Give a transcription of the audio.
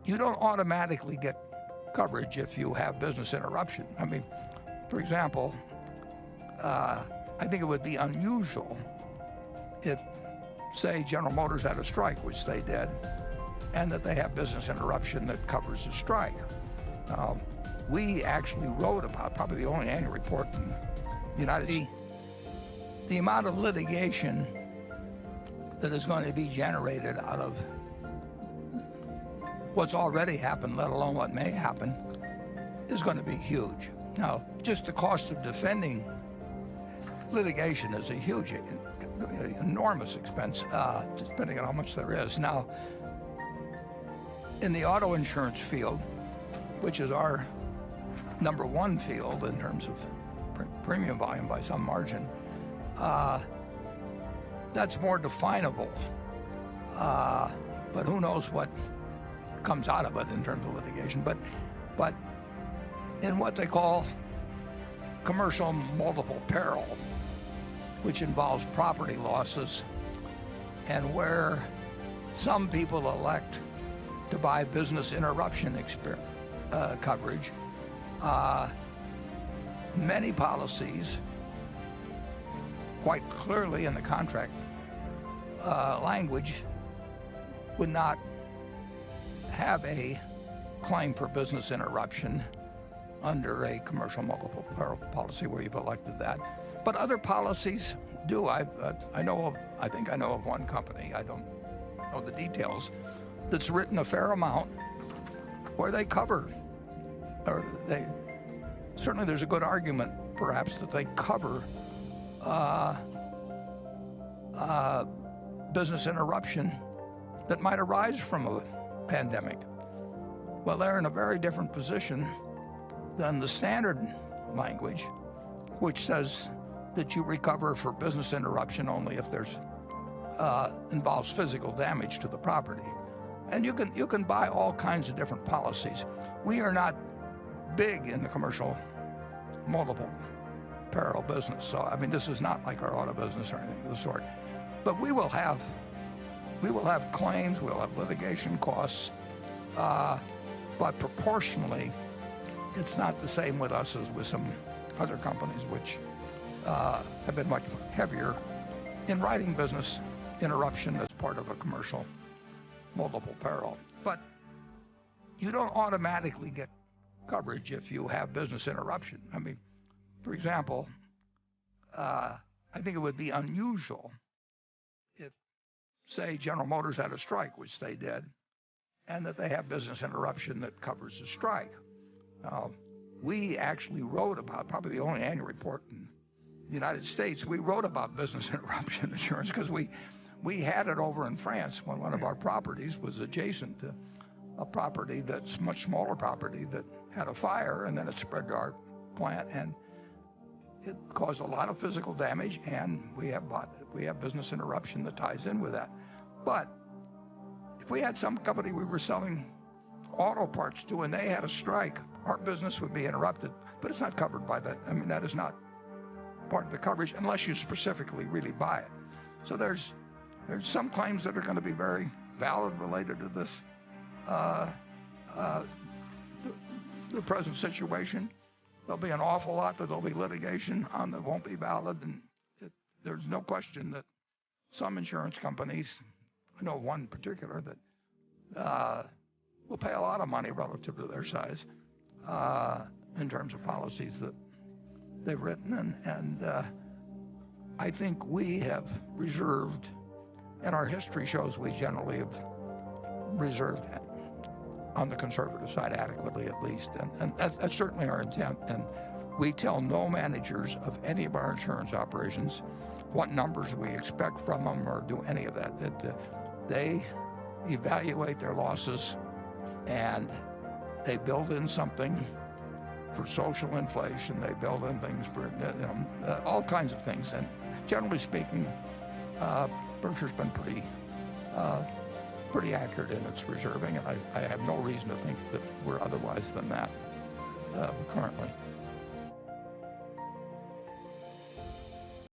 you don't automatically get coverage if you have business interruption. I mean, for example, I think it would be unusual if, say, General Motors had a strike, which they did, and that they have business interruption that covers the strike. We actually wrote about, probably the only annual report in the United States, the amount of litigation that is going to be generated out of what's already happened, let alone what may happen, is going to be huge. Now, just the cost of defending litigation is a huge, enormous expense, depending on how much there is. Now, in the auto insurance field, which is our number one field in terms of premium volume by some margin, that's more definable. But who knows what comes out of it in terms of litigation. But in what they call commercial multiple peril, which involves property losses, and where some people elect to buy business interruption coverage, many policies, quite clearly in the contract language, would not have a claim for business interruption under a commercial multiple peril policy where you've elected that. But other policies do. I think I know of one company, I don't know the details, that's written a fair amount where they cover, or certainly there's a good argument perhaps that they cover business interruption that might arise from a pandemic. Well, they're in a very different position than the standard language, which says that you recover for business interruption only if there's involves physical damage to the property. And you can buy all kinds of different policies. We are not big in the commercial multiple peril business. So, I mean, this is not like our auto business or anything of the sort. But we will have claims, we'll have litigation costs, but proportionally, it's not the same with us as with some other companies which have been much heavier in writing business interruption as part of a commercial multiple peril. But you don't automatically get coverage if you have business interruption. I mean, for example, I think it would be unusual if, say, General Motors had a strike, which they did, and that they have business interruption that covers the strike. We actually wrote about, probably the only annual report in the United States, we wrote about business interruption insurance because we had it over in France when one of our properties was adjacent to a property that's much smaller property that had a fire, and then it spread to our plant, and it caused a lot of physical damage, and we have business interruption that ties in with that. But if we had some company we were selling auto parts to and they had a strike, our business would be interrupted, but it's not covered by that. I mean, that is not part of the coverage unless you specifically really buy it. So there's some claims that are going to be very valid related to this, the present situation. There'll be an awful lot that there'll be litigation on that won't be valid, and there's no question that some insurance companies, I know one in particular, that will pay a lot of money relative to their size in terms of policies that they've written, and I think we have reserved, and our history shows we generally have reserved on the conservative side adequately, at least, and that's certainly our intent. And we tell no managers of any of our insurance operations what numbers we expect from them or do any of that. They evaluate their losses and they build in something for social inflation. They build in things for all kinds of things. And generally speaking, Berkshire's been pretty accurate in its reserving, and I have no reason to think that we're otherwise than that currently.